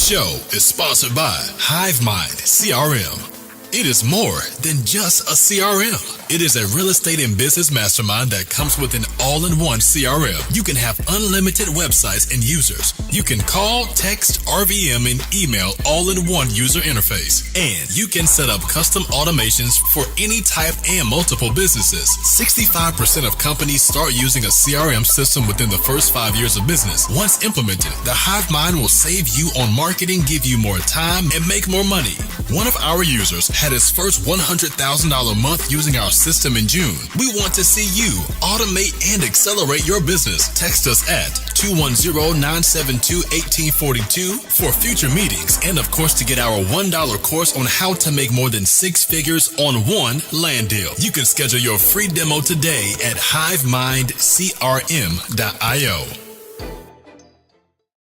show is sponsored by HiveMind CRM. It is more than just a CRM. It is a real estate and business mastermind that comes with an all-in-one CRM. You can have unlimited websites and users. You can call, text, RVM, and email all in one user interface. And you can set up custom automations for any type and multiple businesses. 65% of companies start using a CRM system within the first 5 years of business. Once implemented, the HiveMind will save you on marketing, give you more time, and make more money. One of our users had his first $100,000 month using our system in June. We want to see you automate and accelerate your business. Text us at 210-972-1842 for future meetings and, of course, to get our $1 course on how to make more than 6 figures on one land deal. You can schedule your free demo today at HiveMindCRM.io.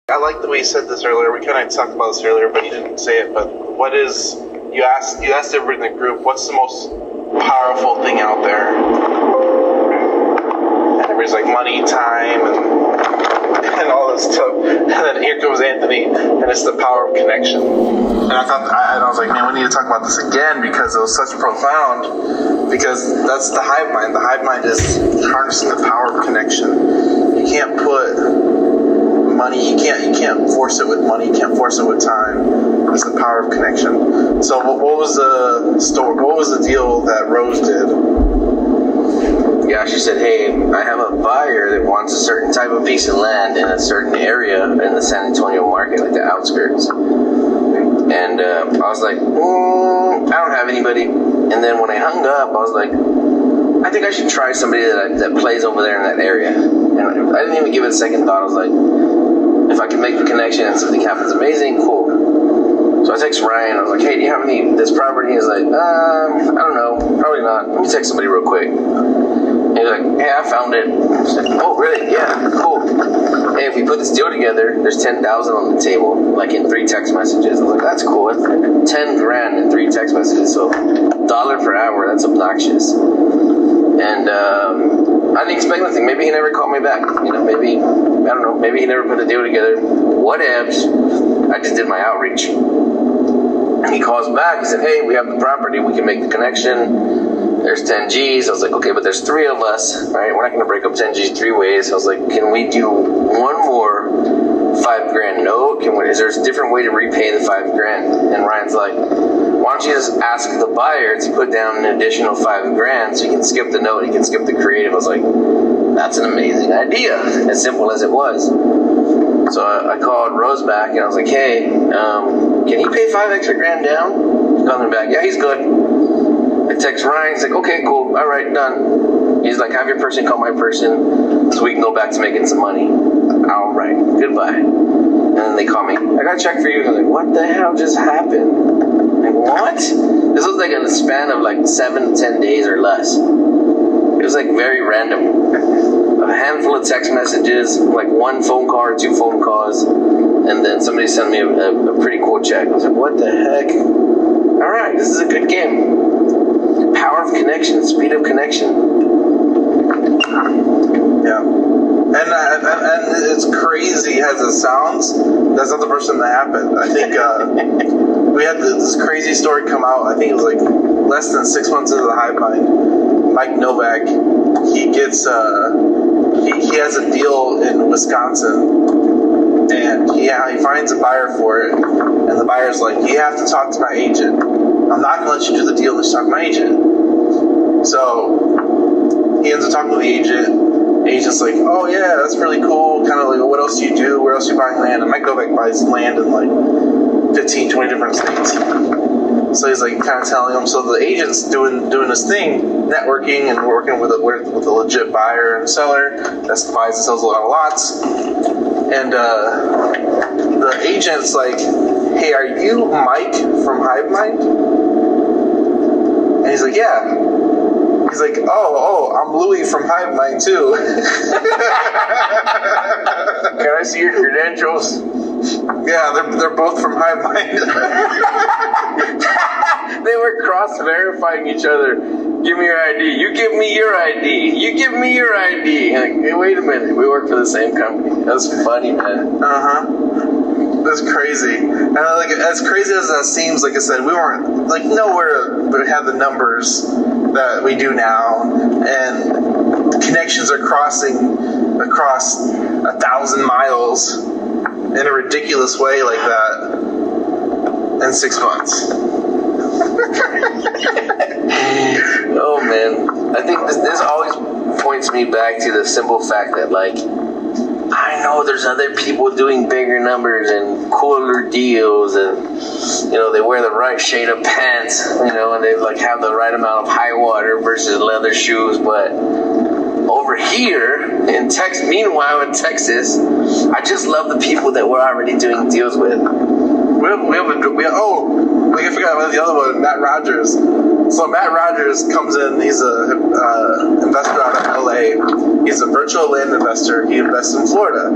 I like the way you said this earlier. We kind of talked about this earlier, but you didn't say it. But what is, you asked everybody in the group, what's the most powerful thing out there? And everybody's like money, time, and all this stuff. And then here comes Anthony, and it's the power of connection. And I was like, man, we need to talk about this again because it was such profound. Because that's the hive mind. The hive mind is harnessing the power of connection. You can't put money, you can't force it with money, you can't force it with time. It's the power of connection. So what was the story, what was the deal that Rose did? Yeah, she said, hey, I have a buyer that wants a certain type of piece of land in a certain area in the San Antonio market, like the outskirts. And I was like, I don't have anybody. And then when I hung up, I was like, I think I should try somebody that plays over there in that area. And I didn't even give it a second thought. I was like, if I can make the connection and something happens amazing, cool. So I text Ryan. I was like, hey, do you have this property? He's like, I don't know. Probably not. Let me text somebody real quick. And he's like, hey, I found it. I was like, oh, really? Yeah, cool. Hey, if we put this deal together, there's $10,000 on the table, like in 3 text messages. I was like, that's cool. That's $10,000 in 3 text messages. So $1 per hour, that's obnoxious. And I didn't expect nothing. Maybe he never called me back. Maybe, I don't know, maybe he never put a deal together. Whatevs. I just did my outreach. And he calls back. He said, hey, we have the property. We can make the connection. There's 10 G's. I was like, okay, but there's 3 of us, right? We're not going to break up 10 G's 3 ways. I was like, can we do one more $5,000 note? Is there a different way to repay the $5,000? And Ryan's like, why don't you just ask the buyer to put down an additional $5,000 so you can skip the note, you can skip the creative. I was like, that's an amazing idea, as simple as it was. So I called Rose back and I was like, hey, can he pay $5,000 extra down? He called me back, yeah, he's good. I text Ryan, he's like, okay, cool, all right, done. He's like, have your person call my person so we can go back to making some money. All right, goodbye. And then they call me, I got a check for you. I was like, what the hell just happened? Like, what? This was like in a span of like 7 to 10 days or less. It was like very random. A handful of text messages, like 1 phone call or 2 phone calls, and then somebody sent me a pretty cool check. I was like, what the heck? All right, this is a good game. Power of connection, speed of connection. Yeah. And it's crazy as it sounds. That's not the person that happened. I think we had this crazy story come out. I think it was like less than 6 months into the hive mind. Mike Novak, he gets he has a deal in Wisconsin, and he finds a buyer for it, and the buyer's like, you have to talk to my agent. I'm not going to let you do the deal unless you talk to my agent. So he ends up talking to the agent. The agent's like, oh yeah, that's really cool. Kind of like, what else do you do? Where else are you buying land? And Mike Novak buys land in like 15, 20 different states. So he's like kind of telling him. So the agent's doing this thing, networking and working with a legit buyer and seller that buys and sells a lot of lots. And the agent's like, hey, are you Mike from HiveMind? And he's like, yeah. He's like, oh, I'm Louie from HiveMind too. Can I see your credentials? Yeah, they're both from HiveMind. They were cross-verifying each other. Give me your ID. You give me your ID. You give me your ID. Like, hey, wait a minute. We work for the same company. That was funny, man. Uh-huh. It's crazy. And like, as crazy as that seems, like I said, we weren't like nowhere but had the numbers that we do now, and the connections are crossing across 1,000 miles in a ridiculous way like that in 6 months. Oh man, I think this always points me back to the simple fact that, like, I know there's other people doing bigger numbers and cooler deals, and they wear the right shade of pants, and they like have the right amount of high water versus leather shoes. But over here in Texas, meanwhile in Texas, I just love the people that we're already doing deals with. We forgot about the other one, Matt Rogers. So Matt Rogers comes in. He's a investor out of LA. He's a virtual land investor. He invests in Florida.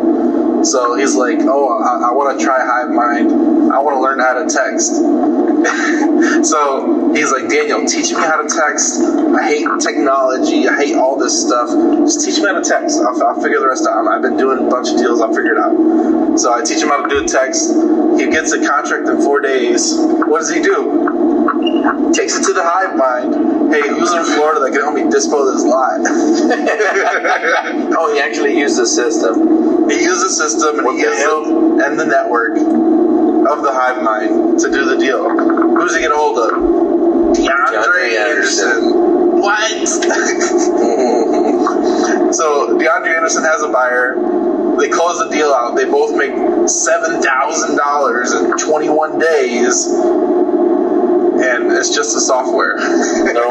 So he's like, I want to try HiveMind. I want to learn how to text. So he's like, Daniel, teach me how to text. I hate technology. I hate all this stuff. Just teach me how to text. I'll figure the rest out. I've been doing a bunch of deals. I'll figure it out. So I teach him how to do a text. He gets a contract in 4 days. What does he do? Takes it to the HiveMind. Hey, who's in Florida that can help me dispo this lot? Oh, he actually used the system. He used the system and and the network of the HiveMind to do the deal. Who's he get a hold of? DeAndre Anderson. What? So DeAndre Anderson has a buyer. They close the deal out. They both make $7,000 in 21 days. And it's just the software. No.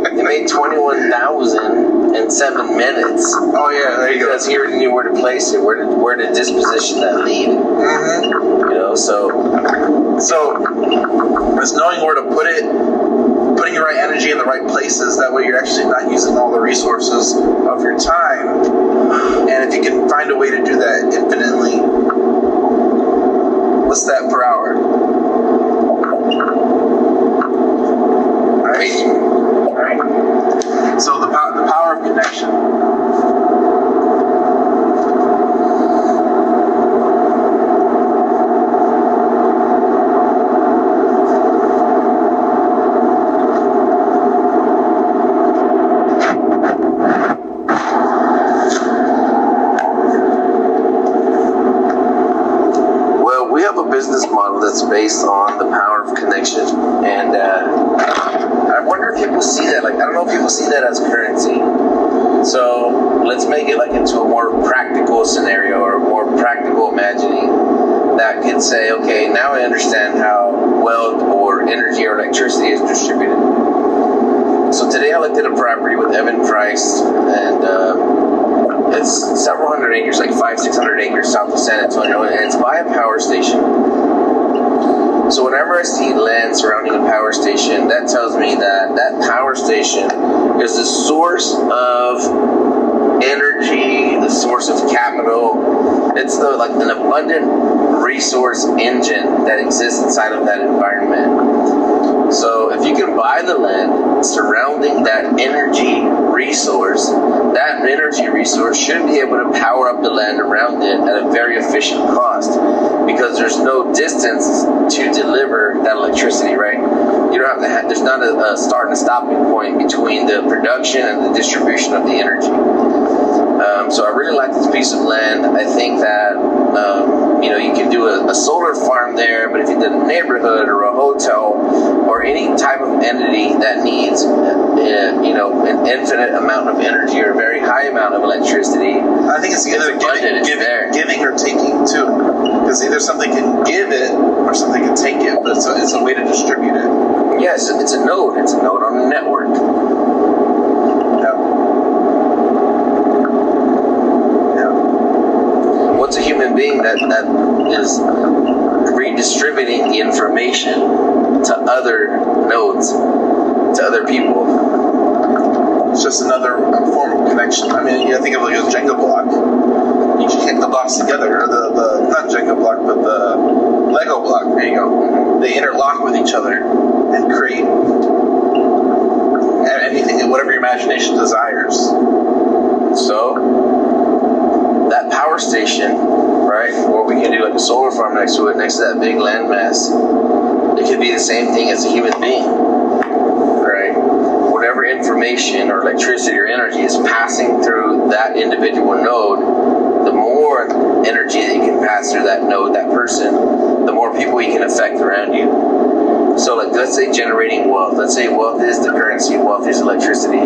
They made 21,000 in 7 minutes. Oh yeah, there you go. Because he already knew where to place it, where to disposition that lead. Mm-hmm. So it's knowing where to put it, putting your right energy in the right places. That way, you're actually not using all the resources of your time. And if you can find a way to do that infinitely, what's that per hour? Right. So the power of connection. Well, we have a business model that's based on the power of connection, and I wonder if people see that. Like, I don't know if people see that as currency. So let's make it like into a more practical scenario or a more practical imagining that can say, okay, now I understand how wealth or energy or electricity is distributed. So today I looked at a property with Evan Price, and it's several hundred acres, like 500-600 acres south of San Antonio, and it's by a power station. So whenever I see land surrounding a power station, that tells me that that power station is the source of energy, the source of capital. It's an abundant resource engine that exists inside of that environment. So if you can buy the land surrounding that energy resource, that energy resource should be able to power up the land around it at a very efficient cost, because there's no distance to deliver that electricity, right? You don't have to there's not a start and a stopping point between the production and the distribution of the energy. So I really like this piece of land. I think that you can do a solar farm there, but if you did a neighborhood or a hotel or any type of entity that needs an infinite amount of energy or a very high amount of electricity, I think it's either giving or taking too, because either something can give it or something can take it, but it's a way to distribute it. Yes, it's a node. It's a node on the network. What's a human being that is redistributing the information to other nodes, to other people? It's just another form of connection. I mean, you think of like a Jenga block. You connect the blocks together, or the not Jenga block, but the Lego block. There you go. They interlock with each other and create anything, whatever your imagination desires. So that power station, right, where we can do like a solar farm next to it, next to that big landmass. It could be the same thing as a human being, right? Whatever information or electricity or energy is passing through that individual node, the more energy that you can pass through that node, that person, the more people you can affect around you. So like, let's say generating wealth. Let's say wealth is the currency, wealth is electricity.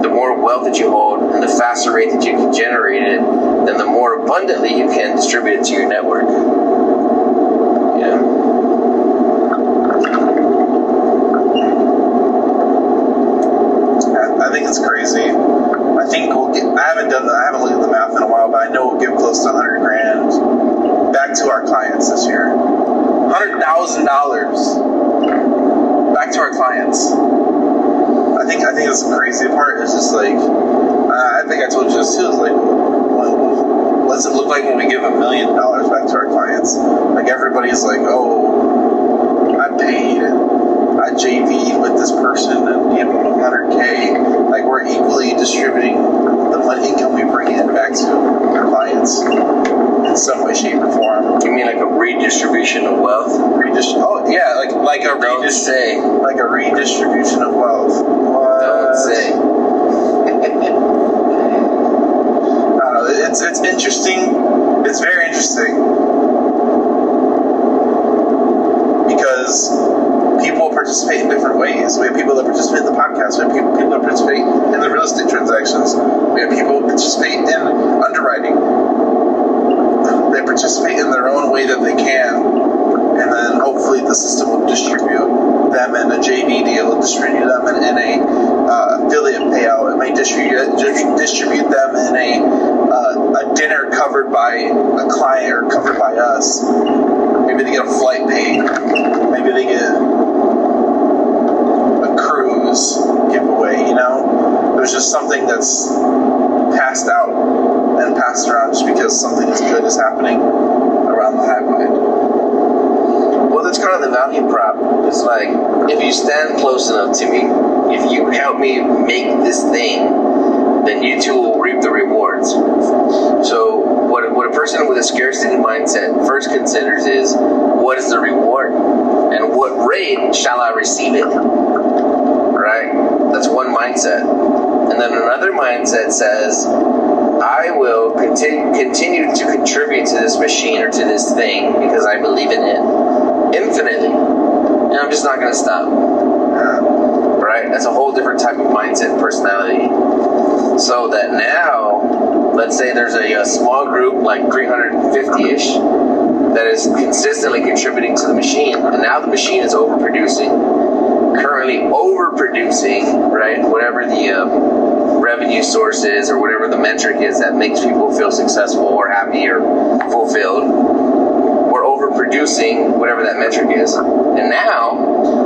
The more wealth that you hold and the faster rate that you can generate it, then the more abundantly you can distribute it to your network. Yeah. I think it's crazy. I think we'll get, I haven't looked at the math in a while, but I know we'll give close to $100 grand back to our clients this year. $100,000 back to our clients. I think that's the crazy part. It's just like, I think I told you this too. It's like, what does it look like when we give $1 million back to our clients? Like, everybody's like, oh, I paid and I JV'd with this person and gave them $100K. Like, we're equally distributing the money income we bring in back to our clients in some way, shape, or form. You mean like a redistribution of wealth? Oh yeah, like a redistribution of wealth. What? Don't say. I don't know. It's interesting. It's very interesting because people participate in different ways. We have people that participate in the podcast. We have people that participate in the real estate transactions. We have people that participate in underwriting. They participate in their own way that they can, and then hopefully the system will distribute them in a JV deal, distribute them in a affiliate payout. It may distribute them in a dinner covered by a client or covered by us. Maybe they get a flight paid. Maybe they get a cruise giveaway. You know, there's just something that's passed out and passed around just because something as good is happening around the hive mind. Well, that's kind of the value prop. It's like, if you stand close enough to me, if you help me make this thing, then you too will reap the rewards. So what a person with a scarcity mindset first considers is, what is the reward? And what rate shall I receive it? Right? That's one mindset. And then another mindset says, I will continue to contribute to this machine or to this thing because I believe in it infinitely. And I'm just not going to stop. Right? That's a whole different type of mindset and personality. So that now, let's say there's a small group, like 350-ish, that is consistently contributing to the machine. And now the machine is overproducing. Currently overproducing, right? Whatever the revenue source is or whatever the metric is that makes people feel successful or happy or fulfilled. We're overproducing whatever that metric is. And now,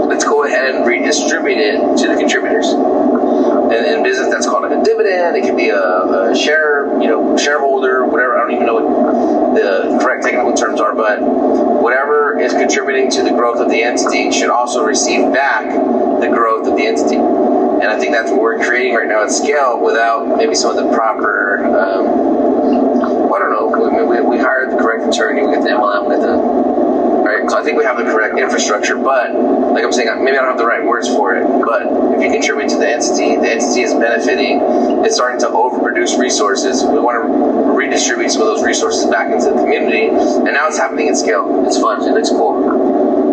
let's go ahead and redistribute it to the contributors. And in business, that's called like a dividend. It could be a shareholder, whatever. I don't even know what the correct technical terms are, but whatever is contributing to the growth of the entity should also receive back the growth of the entity. And I think that's what we're creating right now at scale without maybe some of the proper, I don't know, we hired the correct attorney, we got the MLM, we got the, right? So I think we have the correct infrastructure, but like I'm saying, maybe I don't have the right words for it, but if you contribute to the entity is benefiting, it's starting to overproduce resources. We want to redistribute some of those resources back into the community, and now it's happening at scale. It's fun, it looks cool.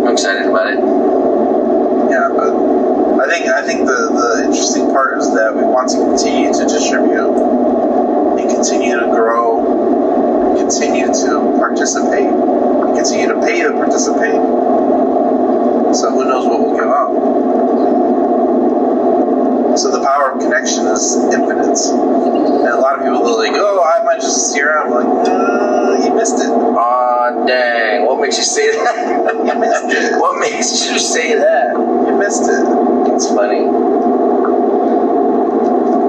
I'm excited about it. Yeah, but I think the interesting part is that we want to continue to distribute and continue to grow, continue to participate, and continue to pay to participate. So who knows what we'll give up. So the power of connection is infinite. And a lot of people are like, oh, I might just see around. I'm like, you missed it. Aw, dang. What makes you say that? You missed it. What makes you say that? You missed it. It's funny.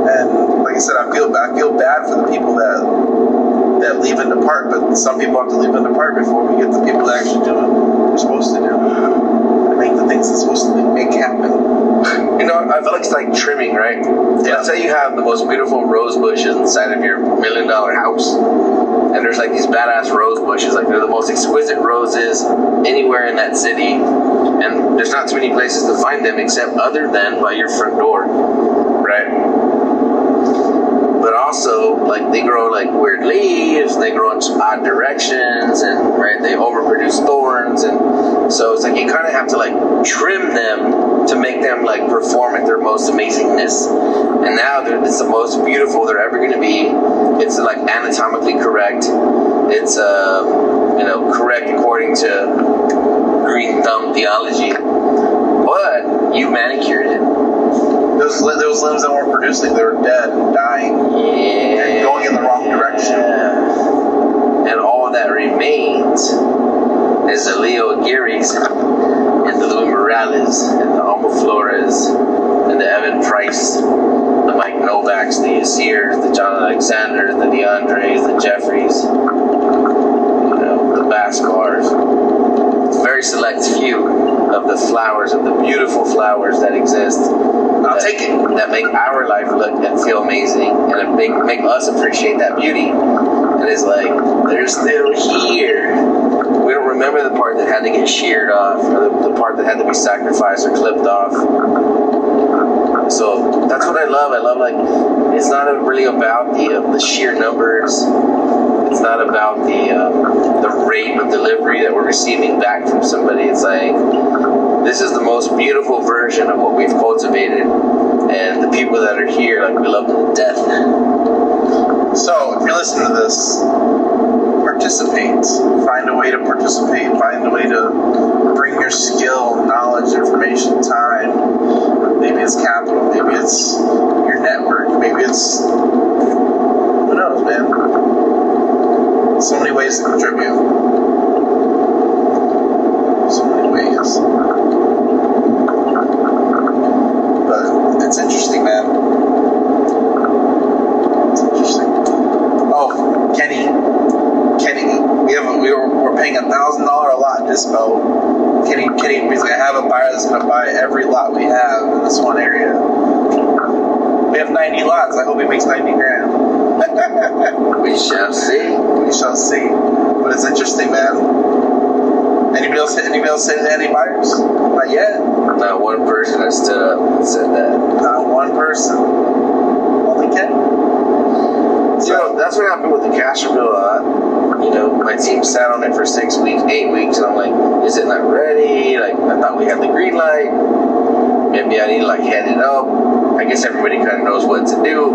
And like I said, I feel bad for the people that leave and depart, but some people have to leave and depart before we get the people that actually do what we're supposed to do. And make the things that's supposed to make happen. You know, I feel like it's like trimming, right? Yeah. Let's say you have the most beautiful rose bushes inside of your $1 million house, and there's like these badass rose bushes. Like they're the most exquisite roses anywhere in that city, and there's not too many places to find them except other than by your front door, right? But also, like, they grow like weird leaves, they grow in odd directions, and right, they overproduce thorns, and so it's like you kind of have to like trim them to make them like perform at their most amazingness. And now it's the most beautiful they're ever going to be. It's like anatomically correct. It's correct according to green thumb theology. But you manicured it. Those limbs that weren't producing, they were dead and dying. Yeah. And going in the wrong direction. And all that remains is the Leo Aguirre's and the Louis Morales and the Alma Flores and the Evan Price, the Mike Novaks, the Yasirs, the John Alexanders, the DeAndres, the Jeffries, the Baskars. It's a very select few of the flowers, of the beautiful flowers that exist. I'll take it. That make our life look and feel amazing, and make us appreciate that beauty. And it's like, they're still here. We don't remember the part that had to get sheared off, or the part that had to be sacrificed or clipped off. So that's what I love. I love, like, it's not really about the sheer numbers. It's not about the rate of delivery that we're receiving back from somebody. It's like, this is the most beautiful version of what we've cultivated, and the people that are here, like, we love them to death. So, if you're listening to this, participate. Find a way to participate. Find a way to bring your skill, knowledge, information, time. Maybe it's capital. Maybe it's your network. Maybe it's... who knows, man? So many ways to contribute. So many ways. But it's interesting, man. It's interesting. Oh, Kenny, we're paying $1,000 a lot dispo. Kenny, he's like, I have a buyer that's gonna buy every lot we have in this one area. We have 90 lots. I hope he makes 90 grand. We shall see. We shall see. But it's interesting, man. Anybody else say any buyers? Not yet. Not one person has stood up and said that. Not one person. Only Kenny. So that's what happened with the Castroville lot. My team sat on it for 6 weeks, 8 weeks, and I'm like, is it not ready? Like, I thought we had the green light. Maybe I need to, like, head it up. I guess everybody kind of knows what to do.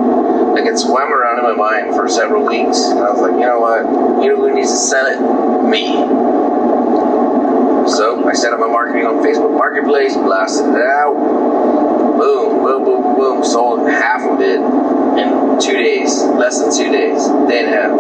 Like, it swam around in my mind for several weeks, and I was like, you know what? You know who needs to sell it? Me. So I set up my marketing on Facebook Marketplace, blasted it out. Boom, boom, boom, boom. Sold half of it in 2 days, less than 2 days, day and a half.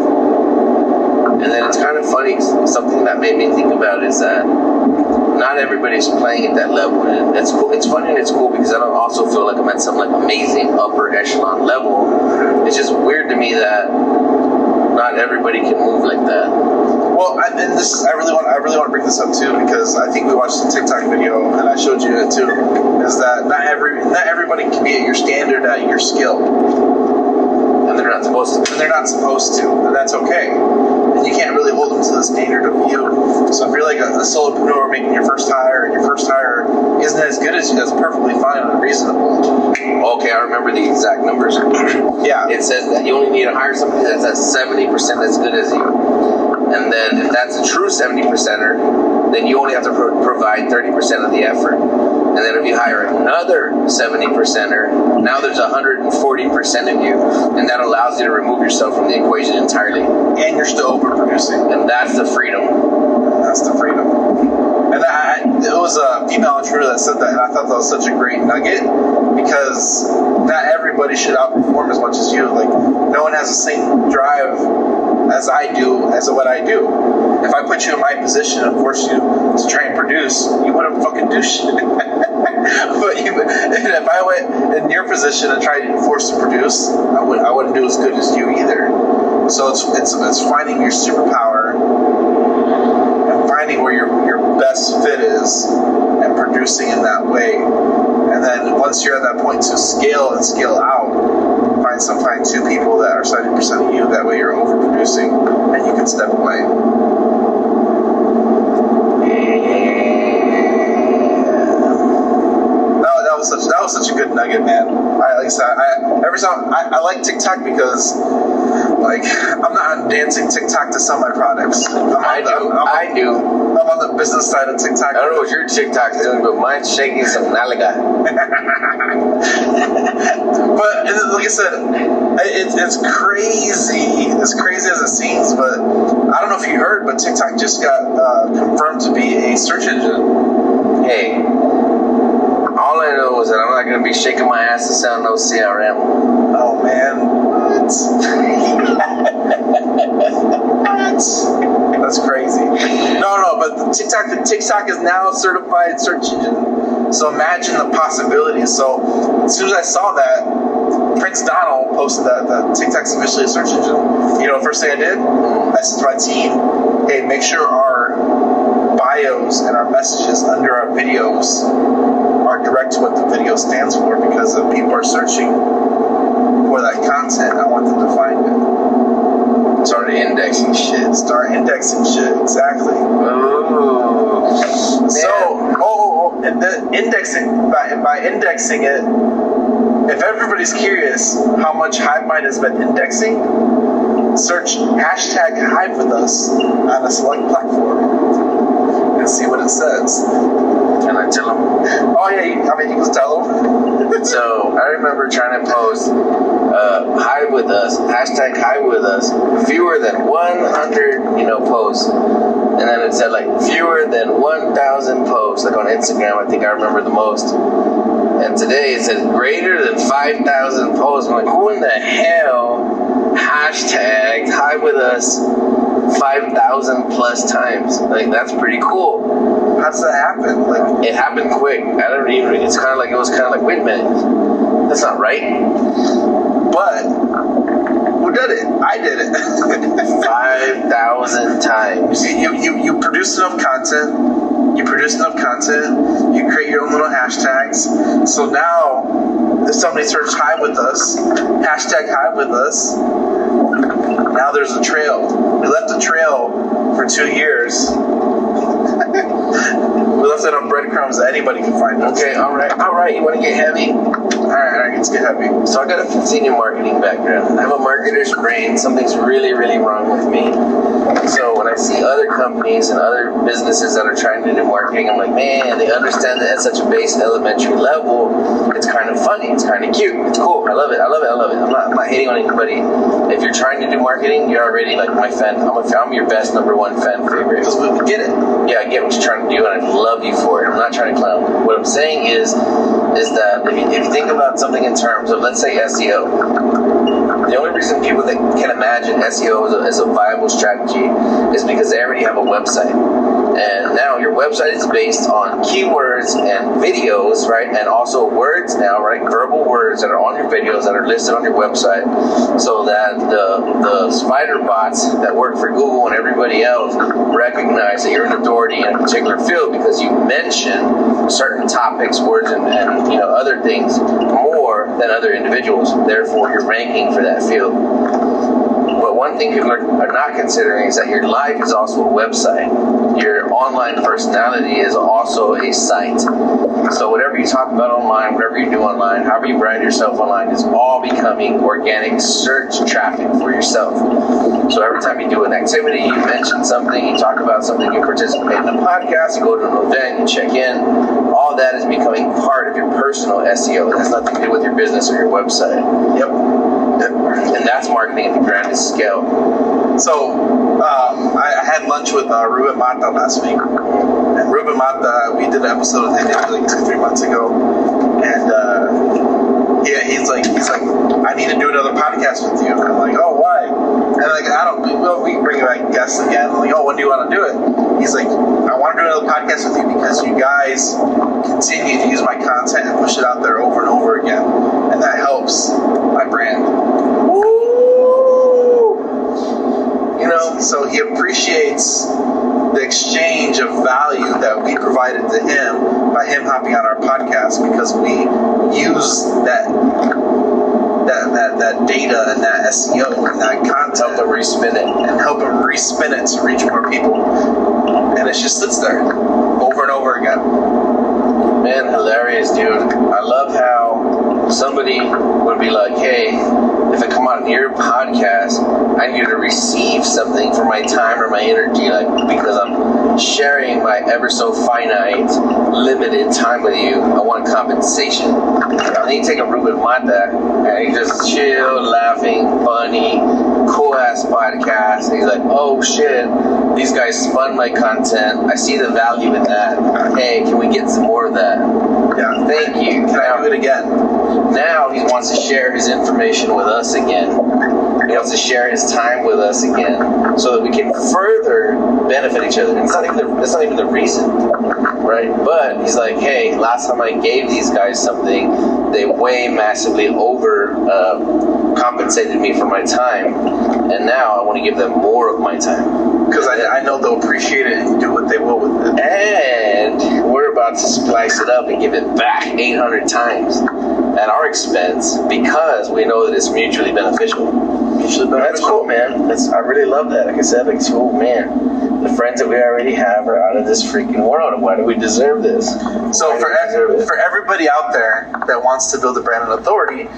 And then it's kind of funny, something that made me think about is that not everybody's playing at that level. And it's cool. It's funny and it's cool because I don't also feel like I'm at some like amazing upper echelon level. It's just weird to me that not everybody can move like that. Well, I really want to bring this up too, because I think we watched the TikTok video and I showed you it too. Is that not everybody can be at your standard at your skill, and they're not supposed to. And they're not supposed to, and that's okay. And you can't really hold them to the standard of you. So if you're like a solopreneur making your first hire, and your first hire isn't as good as you, that's perfectly fine and reasonable. Okay, I remember the exact numbers. Yeah. It says that you only need to hire somebody that's at 70% as good as you. And then if that's a true 70%er, then you only have to provide 30% of the effort. And then if you hire another 70%er, now there's 140% of you, and that allows you to remove yourself from the equation entirely. And you're still overproducing. And that's the freedom. That's the freedom. And it was a female entrepreneur that said that, and I thought that was such a great nugget, because not everybody should outperform as much as you. Like, no one has the same drive as I do, as what I do. If I put you in my position and force you to try and produce, you wouldn't fucking do shit. But if I went in your position and tried to force to produce, I wouldn't do as good as you either. So it's finding your superpower and finding where your best fit is and producing in that way. And then once you're at that point to scale and scale out, find two people that are 70% of you. That way you're overproducing and you can second step away. That was such a good nugget, man. I like TikTok because, like, I'm not on dancing TikTok to sell my products. I do. I'm on the business side of TikTok. I don't know what your TikTok is doing, but mine's shaking some nalga. But like I said, it's crazy. As crazy as it seems, but I don't know if you heard, but TikTok just got confirmed to be a search engine. Hey. All I know is that I'm not going to be shaking my ass to sell no CRM. Oh, man. What? That's crazy. No, but TikTok is now a certified search engine. So imagine the possibilities. So as soon as I saw that, Prince Donald posted that TikTok's officially a search engine. You know, the first thing I did? I said to my team, hey, make sure our bios and our messages under our videos are direct to what the video stands for, because if people are searching for that content, I want them to find it. Start indexing shit. Exactly. Ooh. So, and the indexing, by indexing it, if everybody's curious how much HiveMind has been indexing, search hashtag Hive with us on a select platform and see what it says. Can I tell them? Oh yeah, you can tell them. So I remember trying to post Hive with us, hashtag Hive with us, fewer than 100, posts. And then it said like fewer than 1,000 posts, like on Instagram, I think I remember the most. And today it says greater than 5,000 posts. I'm like, who in the hell hashtagged Hive with us 5,000 plus times? Like, that's pretty cool. How does that happen? Like, it happened quick. It was kind of like, wait a minute, that's not right. But who did it? I did it. 5,000 times. You produce enough content. You create your own little hashtags. So now, if somebody searched Hive with us, hashtag Hive with us, now there's a trail. We left a trail for 2 years. We left it on breadcrumbs that anybody can find us. Okay, all right. You want to get heavy? All right, let's get heavy. So I got a 15-year marketing background. I have a marketer's brain. Something's really, really wrong with me. So when I see other companies and other businesses that are trying to do marketing, I'm like, man, they understand it at such a base elementary level. It's kind of funny. It's kind of cute. It's cool. I love it. I'm not hating on anybody. If you're trying to do marketing, you're already like my fan. I'm your best number one fan favorite. Because we get it. Yeah, I get what you're trying to do, and I love you for it. I'm not trying to clown. What I'm saying is that if you think about something in terms of, let's say, SEO, the only reason people that can imagine SEO as a viable strategy is because they already have a website. And now your website is based on keywords and videos, right? And also words now, right? Verbal words that are on your videos that are listed on your website, so that the spider bots that work for Google and everybody else recognize that you're an authority in a particular field because you mention certain topics, words, and other things more than other individuals. Therefore, you're ranking for that field. But one thing people are not considering is that your life is also a website. Your online personality is also a site. So whatever you talk about online, whatever you do online, however you brand yourself online, is all becoming organic search traffic for yourself. So every time you do an activity, you mention something, you talk about something, you participate in a podcast, you go to an event, you check in, all that is becoming part of your personal SEO. It has nothing to do with your business or your website. Yep. And that's marketing at the grandest scale. So, I had lunch with Ruben Mata last week. And Ruben Mata, we did an episode with him like 2-3 months ago. And he's like, I need to do another podcast with you. And I'm like, oh, why? And like, we can bring back guests again. I'm like, oh, when do you want to do it? He's like, I want to do another podcast with you because you guys continue to use my content and push it out there over and over again. And that helps my brand. Woo! So he appreciates the exchange of value that we provided to him by him hopping on our podcast, because we use that that data and that SEO and that content. Help them respin it. And help them respin it to reach more people. And it just sits there over and over again. Man, hilarious, dude. I love how somebody would be like, hey, if I come on your podcast, I need you to receive something for my time or my energy, like, because I'm sharing my ever so finite, limited time with you. I want compensation. And then you take a Ruben Mata, and he's just chill, laughing, funny, cool-ass podcast. And he's like, oh, shit, these guys spun my content. I see the value in that. Hey, can we get some more of that? Yeah. Thank you. Can I do it again? Now he wants to share his information with us again. He wants to share his time with us again, so that we can further benefit each other. That's not even the reason, right? But he's like, hey, last time I gave these guys something, they way massively over compensated me for my time, and now I want to give them more of my time. Because I know they'll appreciate it and do what they will with it. And we're about to splice it up and give it back 800 times at our expense, because we know that it's mutually beneficial. That's cool, man. I really love that. Like I said, like, oh man, the friends that we already have are out of this freaking world. Why do we deserve this? So for everybody out there that wants to build a brand and authority,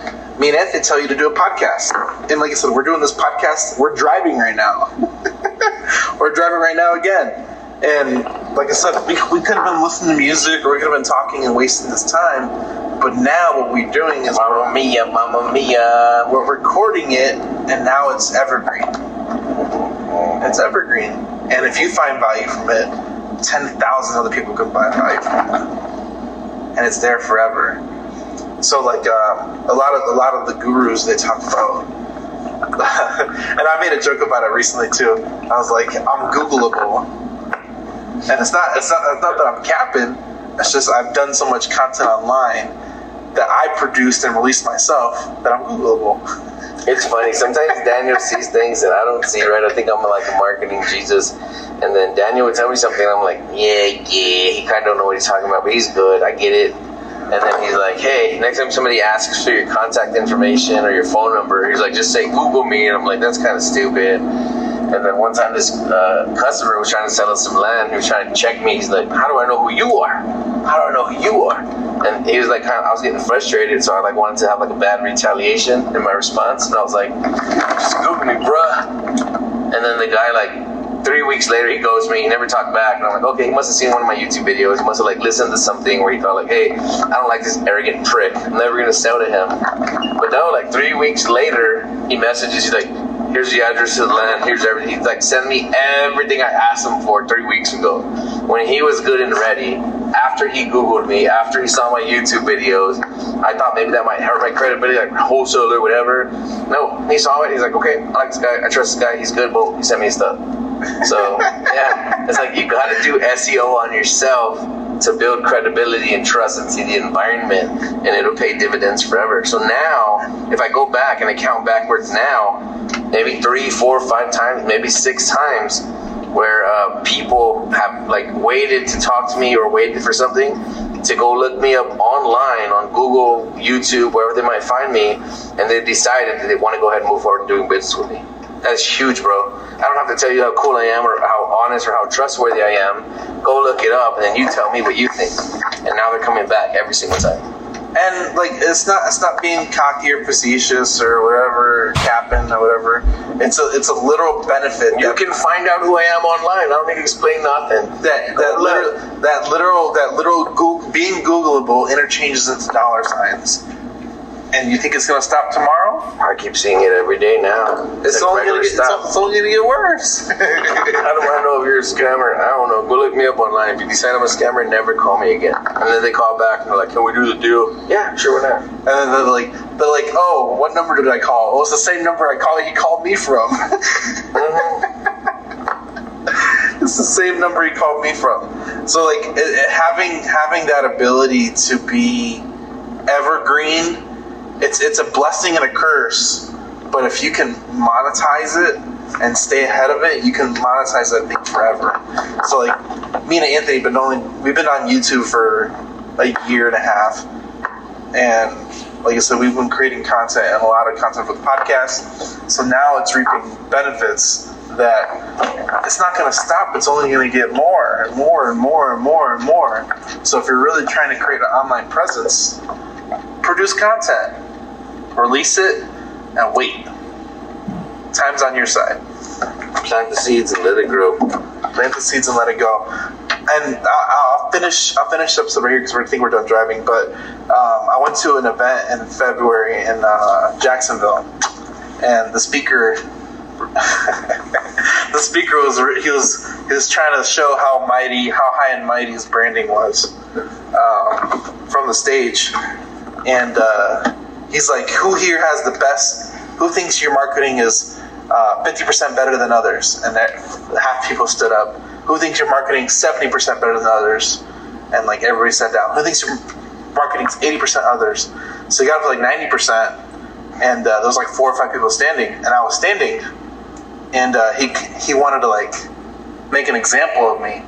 me and Anthony tell you to do a podcast. And like I said, we're doing this podcast. We're driving right now. We're driving right now again. And like I said, we could have been listening to music, or we could have been talking and wasting this time. But now what we're doing is Mamma mia. we're recording it, and now it's evergreen. It's evergreen. And if you find value from it, 10,000 other people can find value from it. And it's there forever. So like a lot of the gurus, they talk about, and I made a joke about it recently too. I was like, I'm Googleable. And it's not that I'm capping. It's just I've done so much content online that I produced and released myself that I'm Googleable. It's funny. Sometimes Daniel sees things that I don't see, right? I think I'm like a marketing Jesus. And then Daniel would tell me something, and I'm like, yeah, he kind of don't know what he's talking about, but he's good. I get it. And then he's like, hey, next time somebody asks for your contact information or your phone number, he's like, just say Google me. And I'm like, that's kind of stupid. And then one time this customer was trying to sell us some land. He was trying to check me. He's like, how do I know who you are? How do I know who you are? And he was like, I was getting frustrated, so I like wanted to have like a bad retaliation in my response. And I was like, just Google me, bruh. And then the guy, like 3 weeks later, he ghosts me. He never talked back. And I'm like, okay, he must have seen one of my YouTube videos. He must have like listened to something where he thought like, hey, I don't like this arrogant prick. I'm never gonna sell to him. But no, like 3 weeks later, he messages. He's like, here's the address to the land, here's everything. He's like, send me everything I asked him for 3 weeks ago. When he was good and ready, after he Googled me, after he saw my YouTube videos, I thought maybe that might hurt my credibility, like wholesaler or whatever. No, he saw it, he's like, okay, I like this guy, I trust this guy, he's good, boom, he sent me his stuff. So, yeah, it's like you gotta do SEO on yourself to build credibility and trust into the environment, and it'll pay dividends forever. So now, if I go back and I count backwards now, maybe 3, 4, 5 times, maybe 6 times, where people have like waited to talk to me or waited for something to go look me up online on Google, YouTube, wherever they might find me, and they decided that they want to go ahead and move forward and doing business with me. That's huge, bro. I don't have to tell you how cool I am or how honest or how trustworthy I am. Go look it up, and then you tell me what you think. And now they're coming back every single time. And like it's not being cocky or facetious or whatever, capping or whatever. It's a literal benefit. You can find out who I am online. I don't need to explain nothing. That literal Google, being Googleable interchanges into dollar signs. And you think it's going to stop tomorrow? I keep seeing it every day now. It's only going to get worse. How do I know if you're a scammer? I don't know. Go look me up online. If you decide I'm a scammer, never call me again. And then they call back and they're like, can we do the deal? Yeah, sure, why not? And then they're like, oh, what number did I call? Oh, it's the same number he called me from. It's the same number he called me from. So like having that ability to be evergreen, it's a blessing and a curse. But if you can monetize it and stay ahead of it, you can monetize that thing forever. So like me and Anthony we've been on YouTube for a year and a half, and like I said, we've been creating content and a lot of content for the podcast. So now it's reaping benefits that it's not going to stop. It's only going to get more and more and more and more and more. So if you're really trying to create an online presence, produce content, release it, and wait. Time's on your side. Plant the seeds and let it grow. Plant the seeds and let it go. And I'll finish the episode right here because I think we're done driving. But I went to an event in February in Jacksonville, and the speaker was trying to show how high and mighty his branding was from the stage, and he's like, "Who here has the best? Who thinks your marketing is 50% better than others?" And half people stood up. Who thinks your marketing 70% better than others? And like everybody sat down. Who thinks your marketing's 80% others? So he got up to like 90%, and there was like 4 or 5 people standing, and I was standing, and he wanted to like make an example of me.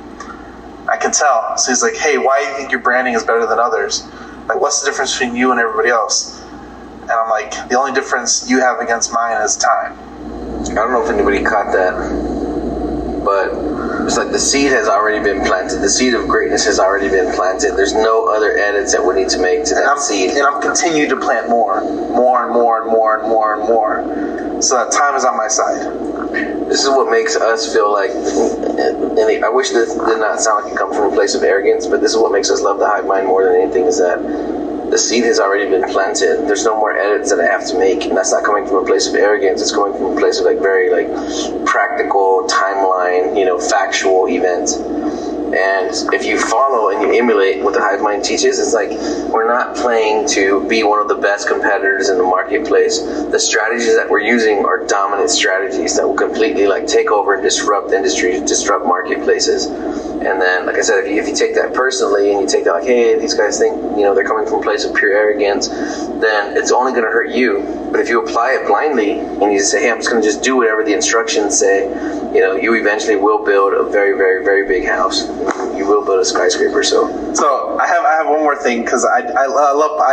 I can tell. So he's like, "Hey, why do you think your branding is better than others? Like, what's the difference between you and everybody else?" And I'm like, "The only difference you have against mine is time." I don't know if anybody caught that, but it's like the seed has already been planted. The seed of greatness has already been planted. There's no other edits that we need to make to that seed. And I'm continuing to plant more and more and more and more. So that time is on my side. This is what makes us feel like, and I wish this did not sound like it comes from a place of arrogance, but this is what makes us love the hive mind more than anything, is that the seed has already been planted. There's no more edits that I have to make, and that's not coming from a place of arrogance. It's coming from a place of like very like practical timeline, factual event. And if you follow and you emulate what the hive mind teaches, it's like we're not playing to be one of the best competitors in the marketplace. The strategies that we're using are dominant strategies that will completely like take over and disrupt industries, disrupt marketplaces. And then, like I said, if you take that personally and you take that like, hey, these guys think, they're coming from a place of pure arrogance, then it's only going to hurt you. But if you apply it blindly and you say, hey, I'm just going to just do whatever the instructions say, you eventually will build a very, very, very big house. You will build a skyscraper. So I have one more thing, because I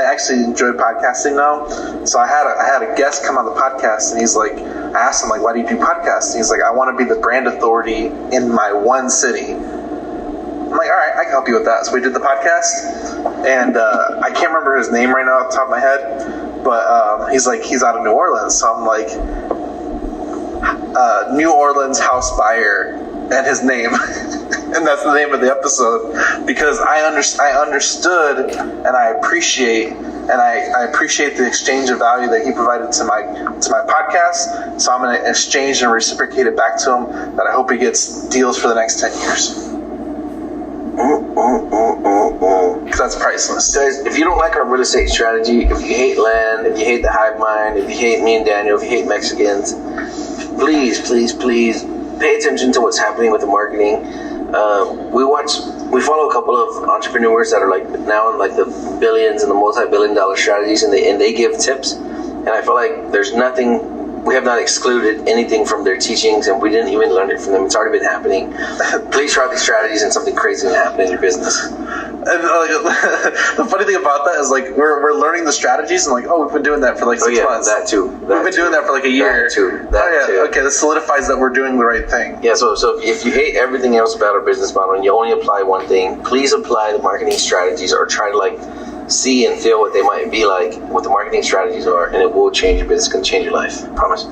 actually enjoy podcasting now. So I had a guest come on the podcast, and he's like, I asked him like, why do you do podcasts? And he's like, I want to be the brand authority in my one city. I'm like, all right, I can help you with that. So we did the podcast, and I can't remember his name right now off the top of my head, but he's out of New Orleans. So I'm like, New Orleans house buyer, and his name, and that's the name of the episode, because I understood and I appreciate the exchange of value that he provided to my podcast. So I'm going to exchange and reciprocate it back to him, that I hope he gets deals for the next 10 years. Because that's priceless. Guys, if you don't like our real estate strategy, if you hate land, if you hate the hive mind, if you hate me and Daniel, if you hate Mexicans, please pay attention to what's happening with the marketing. We follow a couple of entrepreneurs that are like now in like the billions and the multi-billion-dollar strategies, and they give tips. And I feel like there's nothing. We have not excluded anything from their teachings, and we didn't even learn it from them. It's already been happening. Please try these strategies, and something crazy will happen in your business. And the funny thing about that is like we're learning the strategies, and like, oh, we've been doing that for like 6 months. That too. We've been doing that for like a year. That too. Okay, this solidifies that we're doing the right thing. Yeah. So if you hate everything else about our business model and you only apply one thing, please apply the marketing strategies, or try to like see and feel what they might be like, what the marketing strategies are, and it will change your business. It's going to change your life. I promise.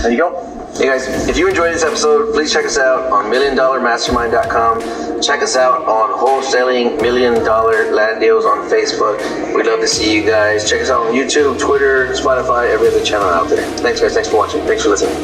There you go. Hey guys, if you enjoyed this episode, please check us out on milliondollarmastermind.com. Check us out on Wholesaling $1 Million Land Deals on Facebook. We'd love to see you guys. Check us out on YouTube, Twitter, Spotify, every other channel out there. Thanks guys. Thanks for watching. Thanks for listening.